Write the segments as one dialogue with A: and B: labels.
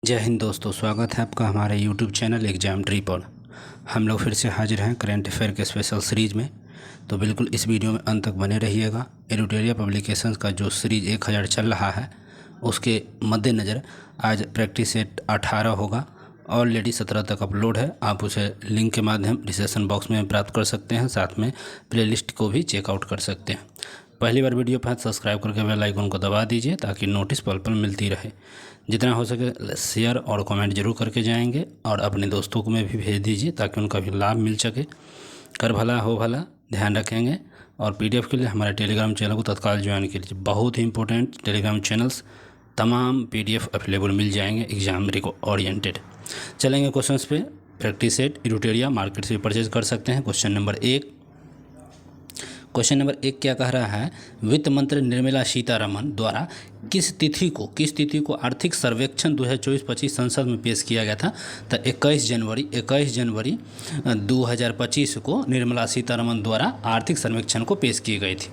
A: जय हिंद दोस्तों, स्वागत है आपका हमारे YouTube चैनल एग्जाम ट्री पर। हम लोग फिर से हाजिर हैं करंट अफेयर के स्पेशल सीरीज़ में। तो बिल्कुल इस वीडियो में अंत तक बने रहिएगा। एडिटोरियल पब्लिकेशंस का जो सीरीज़ 1000 चल रहा है उसके मद्देनज़र आज प्रैक्टिस सेट 18 होगा। ऑलरेडी 17 तक अपलोड है, आप उसे लिंक के माध्यम डिस्क्रिप्शन बॉक्स में प्राप्त कर सकते हैं। साथ में प्लेलिस्ट को भी चेकआउट कर सकते हैं। पहली बार वीडियो पर सब्सक्राइब करके बेल आइकन को दबा दीजिए ताकि नोटिस पल पल मिलती रहे। जितना हो सके शेयर और कमेंट जरूर करके जाएंगे और अपने दोस्तों को में भी भेज दीजिए ताकि उनका भी लाभ मिल सके। कर भला हो भला, ध्यान रखेंगे। और पीडीएफ के लिए हमारे टेलीग्राम चैनल को तत्काल ज्वाइन कीजिए। बहुत ही इंपॉर्टेंट टेलीग्राम चैनल्स, तमाम पीडीएफ अवेलेबल मिल जाएंगे एग्जाम ओरिएंटेड। चलेंगे क्वेश्चंस पे। प्रैक्टिस सेट एडिटोरियल मार्केट से परचेज कर सकते हैं। क्वेश्चन नंबर 1 क्या कह रहा है? वित्त मंत्री निर्मला सीतारमण द्वारा किस तिथि को आर्थिक सर्वेक्षण 2024-25 संसद में पेश किया गया था? तो 21 जनवरी 2025 को निर्मला सीतारमण द्वारा आर्थिक सर्वेक्षण को पेश की गई थी।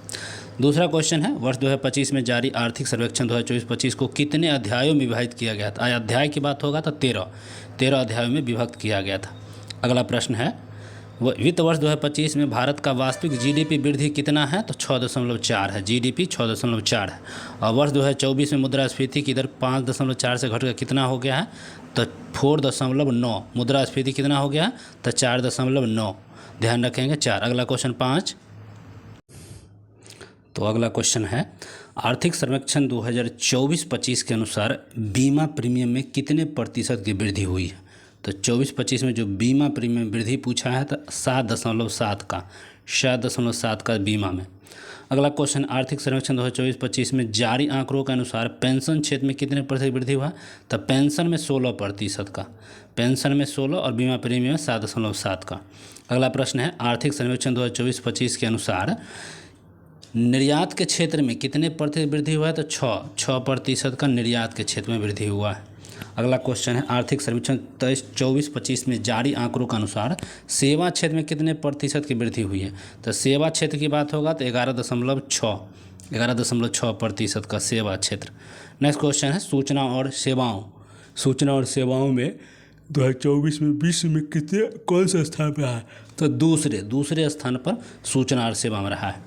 A: दूसरा क्वेश्चन है, वर्ष 2025 में जारी आर्थिक सर्वेक्षण 2024-25 को कितने अध्यायों में विभाजित किया गया था? अध्याय की बात होगा तो 13 अध्यायों में विभक्त किया गया था। अगला प्रश्न है, वित्त वर्ष 2025 में भारत का वास्तविक जीडीपी वृद्धि कितना है? तो 6.4 है। जीडीपी 6.4 है। और वर्ष 2024 में मुद्रास्फीति की दर 5.4 से घटकर कितना हो गया है? तो 4.9। मुद्रास्फीति कितना हो गया? तो 4.9। ध्यान रखेंगे 4। अगला क्वेश्चन 5। तो अगला क्वेश्चन है, आर्थिक सर्वेक्षण 2024-25 के अनुसार बीमा प्रीमियम में कितने प्रतिशत की वृद्धि हुई है? तो 24-25 में जो बीमा प्रीमियम वृद्धि पूछा है तो 7.7 का बीमा में। अगला क्वेश्चन, आर्थिक सर्वेक्षण 2024-25 में जारी आंकड़ों के अनुसार पेंशन क्षेत्र में कितने प्रतिशत वृद्धि हुआ? तो पेंशन में 16% का, पेंशन में 16 और बीमा प्रीमियम में 7.7 का। अगला प्रश्न है, आर्थिक सर्वेक्षण 2024-25 के अनुसार निर्यात के क्षेत्र में कितने प्रतिशत वृद्धि हुआ है? तो 6% का निर्यात के क्षेत्र में वृद्धि हुआ है। अगला क्वेश्चन है, आर्थिक सर्वेक्षण 24-25 में जारी आंकड़ों के अनुसार सेवा क्षेत्र में कितने प्रतिशत की वृद्धि हुई है? तो सेवा क्षेत्र की बात होगा तो 11.6% का सेवा क्षेत्र। नेक्स्ट क्वेश्चन है, सूचना और सेवाओं में 2024 में विश्व में कौन सा स्थान पर रहा है? तो दूसरे स्थान पर सूचना और सेवा में रहा है।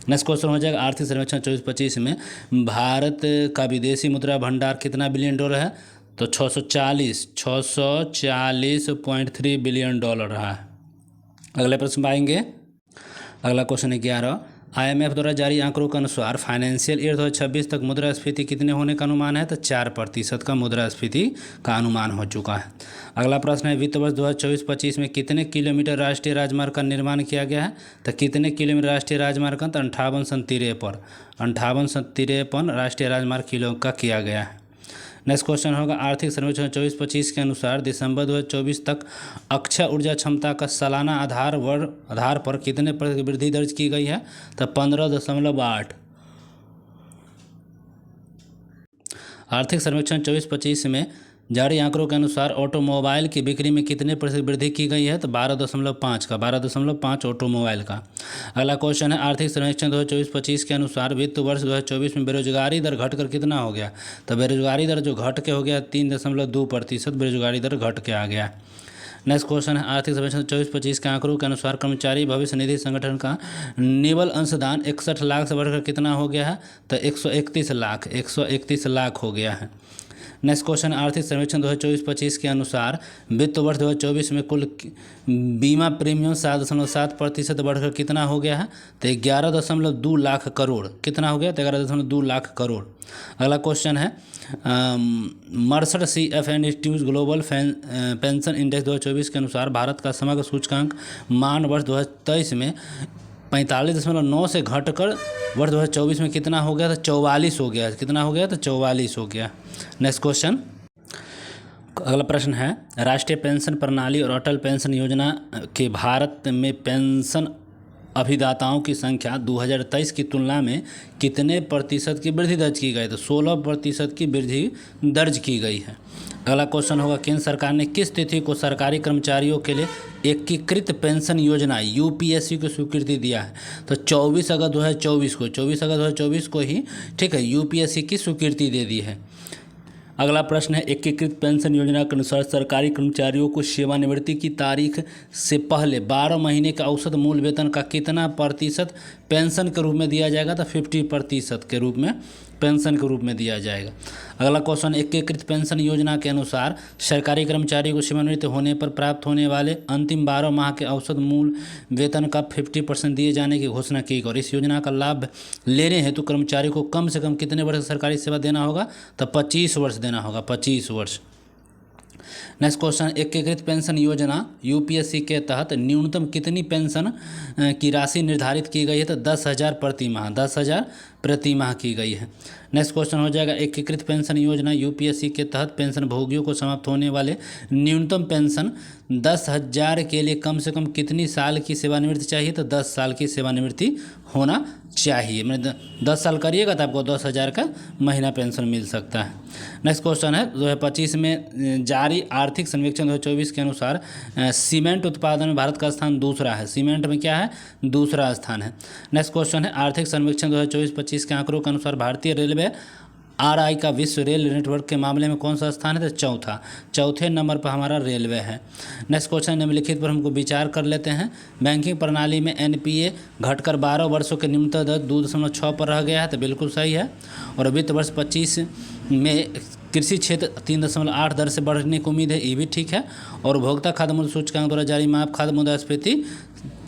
A: नेक्स्ट क्वेश्चन हो जाएगा, आर्थिक सर्वेक्षण 24-25 में भारत का विदेशी मुद्रा भंडार कितना बिलियन डॉलर है? तो 640.3 बिलियन डॉलर रहा है। अगले प्रश्न आएंगे। अगला क्वेश्चन है 11, IMF द्वारा जारी आंकड़ों के अनुसार फाइनेंशियल ईयर 2026 तक मुद्रास्फीति कितने होने का अनुमान है? तो 4% का मुद्रास्फीति का अनुमान हो चुका है। अगला प्रश्न है, वित्त वर्ष 2024-25 में कितने किलोमीटर राष्ट्रीय राजमार्ग का निर्माण किया गया है? तो कितने किलोमीटर राष्ट्रीय राजमार्ग का? तो 5853 राष्ट्रीय राजमार्ग किलो का किया गया है। नेक्स्ट क्वेश्चन होगा, आर्थिक सर्वेक्षण 24-25 के अनुसार दिसंबर 2024 तक अक्षय ऊर्जा क्षमता का सालाना आधार पर कितने प्रतिशत वृद्धि दर्ज की गई है? तो 15.8। आर्थिक सर्वेक्षण 24-25 में जारी आंकड़ों के अनुसार ऑटोमोबाइल की बिक्री में कितने प्रतिशत वृद्धि की गई है? तो 12.5 ऑटोमोबाइल का। अगला क्वेश्चन है, आर्थिक सर्वेक्षण 2024-25 के अनुसार वित्त वर्ष 2024 में बेरोजगारी दर घटकर कितना हो गया? तो बेरोजगारी दर जो घट के हो गया 3.2% बेरोजगारी दर घट के आ गया। नेक्स्ट क्वेश्चन है, आर्थिक सर्वेक्षण 24-25 के आंकड़ों के अनुसार कर्मचारी भविष्य निधि संगठन का निवल अंशदान 61 लाख से बढ़कर कितना हो गया है? तो 131 लाख हो गया है। नेक्स्ट क्वेश्चन, आर्थिक सर्वेक्षण 2024-25 के अनुसार वित्त वर्ष 2024 में कुल बीमा प्रीमियम 7.7% बढ़कर कितना हो गया है? तो 11.2 लाख करोड़। कितना हो गया? तो 11.2 लाख करोड़। अगला क्वेश्चन है, Mercer CFN institute global pension index 2024 के अनुसार भारत का समग्र सूचकांक मान वर्ष 2023 में 45.9 से घटकर वर्ष 2024 में कितना हो गया? तो 44 हो गया। कितना हो गया? तो 44 हो गया। Next question. अगला प्रश्न है, राष्ट्रीय पेंशन प्रणाली और अटल पेंशन योजना के भारत में पेंशन अभिदाताओं की संख्या 2023 की तुलना में कितने प्रतिशत की वृद्धि दर्ज की गई? तो 16% की वृद्धि दर्ज की गई है। अगला क्वेश्चन होगा, केंद्र सरकार ने किस तिथि को सरकारी कर्मचारियों के लिए एकीकृत पेंशन योजना UPSC को स्वीकृति दिया है? तो 24 अगस्त 2024 को ही ठीक है UPSC की स्वीकृति दे दी है। अगला प्रश्न है, एकीकृत पेंशन योजना के अनुसार सरकारी कर्मचारियों को सेवानिवृत्ति की तारीख से पहले 12 महीने का औसत मूल वेतन का कितना प्रतिशत पेंशन के रूप में दिया जाएगा? तो 50% के रूप में पेंशन के रूप में दिया जाएगा। अगला क्वेश्चन, एकीकृत पेंशन योजना के अनुसार सरकारी कर्मचारी को सेवानिवृत्त होने पर प्राप्त होने वाले अंतिम 12 माह के औसत मूल वेतन का 50% दिए जाने की घोषणा की गई और इस योजना का लाभ लेने हेतु कर्मचारी को कम से कम कितने वर्ष सरकारी सेवा देना होगा? तो 25 वर्ष देना होगा, 25 वर्ष। नेक्स्ट क्वेश्चन, एकीकृत पेंशन योजना यूपीएससी के तहत न्यूनतम कितनी पेंशन की राशि निर्धारित की गई है? तो 10,000 प्रति माह, 10,000 प्रति माह की गई है। नेक्स्ट क्वेश्चन हो जाएगा, एकीकृत पेंशन योजना यूपीएससी के तहत पेंशन भोगियों को समाप्त होने वाले न्यूनतम पेंशन 10,000 के लिए कम से कम कितनी साल की सेवानिवृत्ति चाहिए? तो 10 साल की सेवानिवृत्ति होना चाहिए। मैंने 10 साल करिएगा तो आपको 10,000 का महीना पेंशन मिल सकता है। नेक्स्ट क्वेश्चन है, 2025 में जारी आर्थिक सर्वेक्षण 2024 के अनुसार सीमेंट उत्पादन में भारत का स्थान दूसरा है। सीमेंट में क्या है? दूसरा स्थान है। नेक्स्ट क्वेश्चन है, आर्थिक सर्वेक्षण 2024-25 के आंकड़ों के अनुसार भारतीय रेलवे आरआई का विश्व रेल नेटवर्क के मामले में कौन सा स्थान है? तो चौथे नंबर पर हमारा रेलवे है। नेक्स्ट क्वेश्चन, निम्नलिखित पर हमको विचार कर लेते हैं। बैंकिंग प्रणाली में एनपीए घटकर 12 वर्षों के निम्नतम दर 2.6 पर रह गया है, तो बिल्कुल सही है। और वित्त वर्ष 25 में कृषि क्षेत्र 3.8 दर से बढ़ने की उम्मीद है, ये भी ठीक है। और उपभोक्ता खाद्य मूल्य सूचकांक द्वारा जारी माप खाद्य मुद्रास्फीति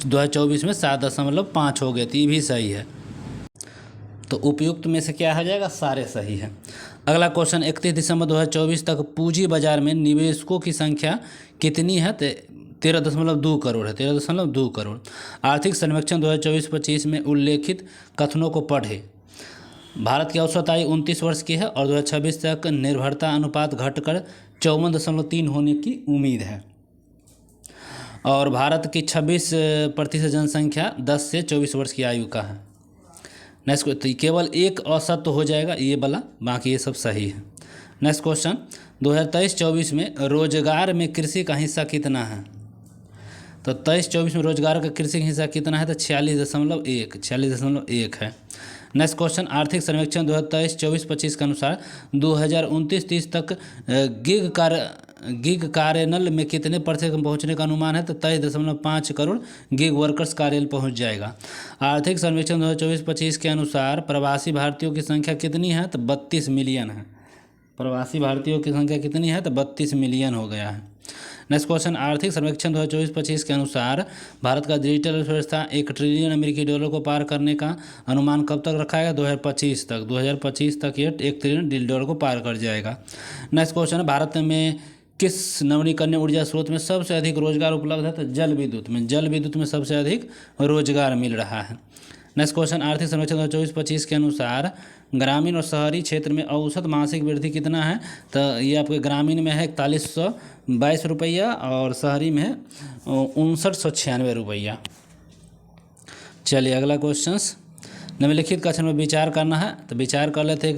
A: 2024 में 7.5 हो गए, तो ये भी सही है। तो उपयुक्त में से क्या हो जाएगा? सारे सही है। अगला क्वेश्चन, 31 दिसंबर 2024 तक पूंजी बाजार में निवेशकों की संख्या कितनी है? 13.2 करोड़ है, 13.2 करोड़। आर्थिक सर्वेक्षण 2024-25 में उल्लेखित कथनों को पढ़े। भारत की औसत आयु 29 वर्ष की है और 2026 तक निर्भरता अनुपात घटकर 54.3 होने की उम्मीद है। और भारत की 26% जनसंख्या 10 से 24 वर्ष की आयु का है। नेक्स्ट, तो केवल एक औसत तो हो जाएगा ये वाला, बाकी ये सब सही है। नेक्स्ट क्वेश्चन, 2023-24 में रोजगार में कृषि का हिस्सा कितना है? तो 23-24 में रोजगार का कृषि का हिस्सा कितना है? तो 46.1 है। नेक्स्ट क्वेश्चन, आर्थिक सर्वेक्षण 2023-24-25 के अनुसार 2029-30 तक गिग कार्यान्वयन में कितने प्रतिशत पहुंचने का अनुमान है? तो 23.5 करोड़ गिग वर्कर्स कार्यालय पहुंच जाएगा। आर्थिक सर्वेक्षण 2024-25 के अनुसार प्रवासी भारतीयों की संख्या कितनी है? तो 32 मिलियन है। प्रवासी भारतीयों की संख्या कितनी है? तो 32 मिलियन हो गया है। नेक्स्ट क्वेश्चन, आर्थिक सर्वेक्षण 2024-25 के अनुसार भारत का डिजिटल अर्थव्यवस्था $1 ट्रिलियन को पार करने का अनुमान कब तक रखा है? 2025 तक। 2025 तक ये $1 ट्रिलियन को पार कर जाएगा। नेक्स्ट क्वेश्चन, भारत में किस नवीकरणीय ऊर्जा स्रोत में सबसे अधिक रोजगार उपलब्ध है? तो जल विद्युत में सबसे अधिक रोजगार मिल रहा है। नेक्स्ट क्वेश्चन, आर्थिक सर्वेक्षण 2024-25 के अनुसार ग्रामीण और शहरी क्षेत्र में औसत मासिक वृद्धि कितना है? तो ये आपके ग्रामीण में है 4122 रुपया और शहरी में है 5996 रुपया। चलिए अगला क्वेश्चन, निम्नलिखित कथन में विचार करना है, तो विचार कर लेते हैं।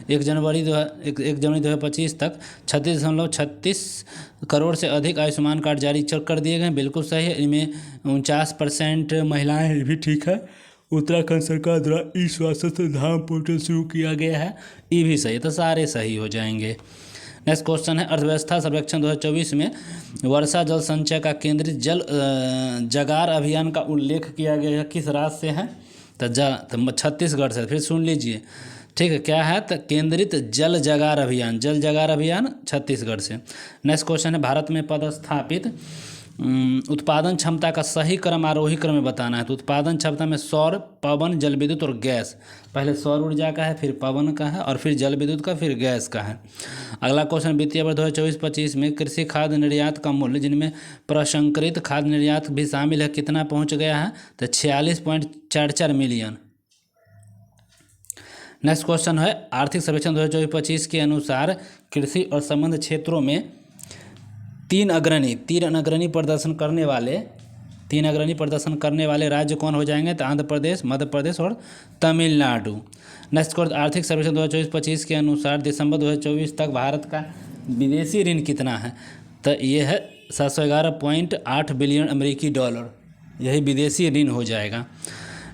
A: 1 जनवरी 2025 तक 36.36 करोड़ से अधिक आयुष्मान कार्ड जारी कर दिए गए, बिल्कुल सही है। इनमें 49% महिलाएं, ये भी ठीक है। उत्तराखंड सरकार द्वारा ई स्वास्थ्य धाम पोर्टल शुरू किया गया है, ये भी सही है। तो सारे सही हो जाएंगे। नेक्स्ट क्वेश्चन है, अर्थव्यवस्था सर्वेक्षण 2024 में वर्षा जल संचय का केंद्रित जल जगार अभियान का उल्लेख किया गया है, किस राज्य से है? तो छत्तीसगढ़ से। फिर सुन लीजिए, ठीक है, क्या है? तो केंद्रित जल जगार अभियान छत्तीसगढ़ से। नेक्स्ट क्वेश्चन है, भारत में पदस्थापित उत्पादन क्षमता का सही क्रम आरोही क्रम में बताना है। तो उत्पादन क्षमता में सौर, पवन, जल विद्युत और गैस, पहले सौर ऊर्जा का है, फिर पवन का है और फिर जल विद्युत का, फिर गैस का है। अगला क्वेश्चन, वित्तीय वर्ष 2024-25 में कृषि खाद्य निर्यात का मूल्य, जिनमें प्रसंस्कृत खाद्य निर्यात भी शामिल है, कितना पहुंच गया है? तो 46.44 मिलियन। नेक्स्ट क्वेश्चन है, आर्थिक सर्वेक्षण 2024-25 के अनुसार कृषि और संबद्ध क्षेत्रों में तीन अग्रणी प्रदर्शन करने वाले राज्य कौन हो जाएंगे? तो आंध्र प्रदेश, मध्य प्रदेश और तमिलनाडु। नेक्स्ट क्वेश्चन, आर्थिक सर्वेक्षण 2024-25 के अनुसार दिसंबर 2024 तक भारत का विदेशी ऋण कितना है? तो ये है 711.8 बिलियन अमेरिकी डॉलर, यही विदेशी ऋण हो जाएगा।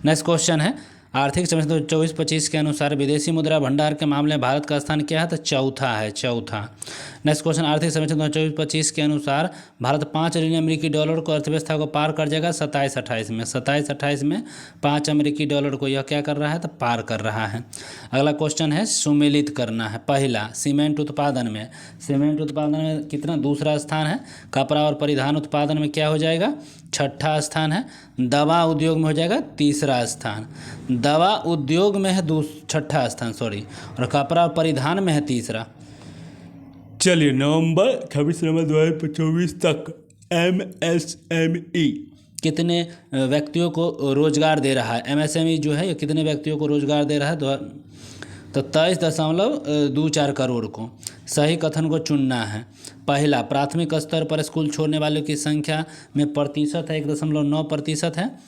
A: नेक्स्ट क्वेश्चन है, आर्थिक सर्वेक्षण 2024-25 के अनुसार विदेशी मुद्रा भंडार के मामले में भारत का स्थान क्या है? तो चौथा है, चौथा। नेक्स्ट क्वेश्चन, आर्थिक सर्वेक्षण 2024-25 के अनुसार भारत 5 ट्रिलियन अमेरिकी डॉलर को अर्थव्यवस्था को पार कर जाएगा 27-28 में। 27-28 में 5 अमेरिकी डॉलर को यह क्या कर रहा है? तो पार कर रहा है। अगला क्वेश्चन है सुमेलित करना है। पहला, सीमेंट उत्पादन में, सीमेंट उत्पादन में कितना? दूसरा स्थान है। कपड़ा और परिधान उत्पादन में क्या हो जाएगा? छठा स्थान है। दवा उद्योग में हो जाएगा तीसरा स्थान। दवा उद्योग में है छठा स्थान, सॉरी, और कपड़ा और परिधान में है तीसरा। चलिए, नवंबर 26 तक MSME कितने व्यक्तियों को रोजगार दे रहा है? MSME जो है ये कितने व्यक्तियों को रोजगार दे रहा है? तो 23.24 करोड़ को। सही कथन को चुनना है। पहला, प्राथमिक स्तर पर स्कूल छोड़ने वालों की संख्या में प्रतिशत है 1.9% है,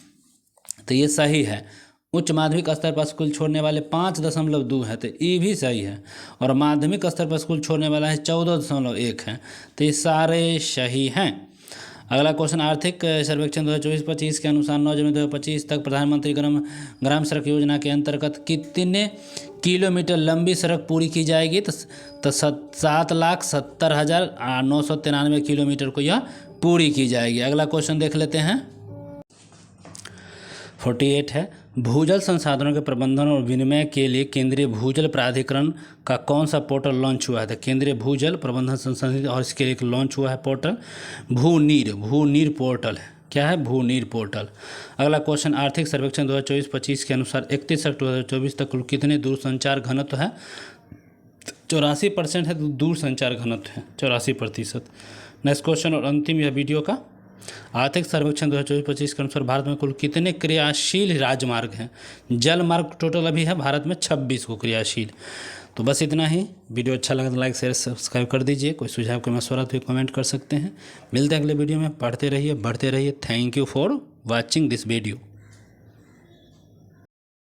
A: तो ये सही है। उच्च माध्यमिक स्तर पर स्कूल छोड़ने वाले 5.2 है, तो ये भी सही है। और माध्यमिक स्तर पर स्कूल छोड़ने वाला है 14.1 है, तो ये सारे सही हैं। अगला क्वेश्चन, आर्थिक सर्वेक्षण 2024-25 के अनुसार 9 जनवरी 2025 तक प्रधानमंत्री ग्राम सड़क योजना के अंतर्गत कितने किलोमीटर लंबी सड़क पूरी की जाएगी? तो 7,70,993 किलोमीटर को यह पूरी की जाएगी। अगला क्वेश्चन देख लेते हैं। 48 है, भूजल संसाधनों के प्रबंधन और विनिमय के लिए केंद्रीय भूजल प्राधिकरण का कौन सा पोर्टल लॉन्च हुआ है? तो केंद्रीय भूजल प्रबंधन संसाधन, और इसके लिए लॉन्च हुआ है पोर्टल भूनीर पोर्टल है। क्या है? भूनीर पोर्टल। अगला क्वेश्चन, आर्थिक सर्वेक्षण 2024-25 के अनुसार 31 अक्टूबर 2024 तक कुल कितने दूरसंचार घनत्व है? 84% है, दूरसंचार घनत्व है 84%। नेक्स्ट क्वेश्चन और अंतिम यह वीडियो का, आर्थिक सर्वेक्षण 2024-25 के अनुसार भारत में कुल कितने क्रियाशील राजमार्ग हैं? जल मार्ग टोटल अभी है भारत में 26 को क्रियाशील। तो बस इतना ही। वीडियो अच्छा लगा तो लाइक शेयर सब्सक्राइब कर दीजिए। कोई सुझाव कोई मशवरा तो कमेंट कर सकते हैं। मिलते हैं अगले वीडियो में। पढ़ते रहिए, बढ़ते रहिए। Thank you for watching this video.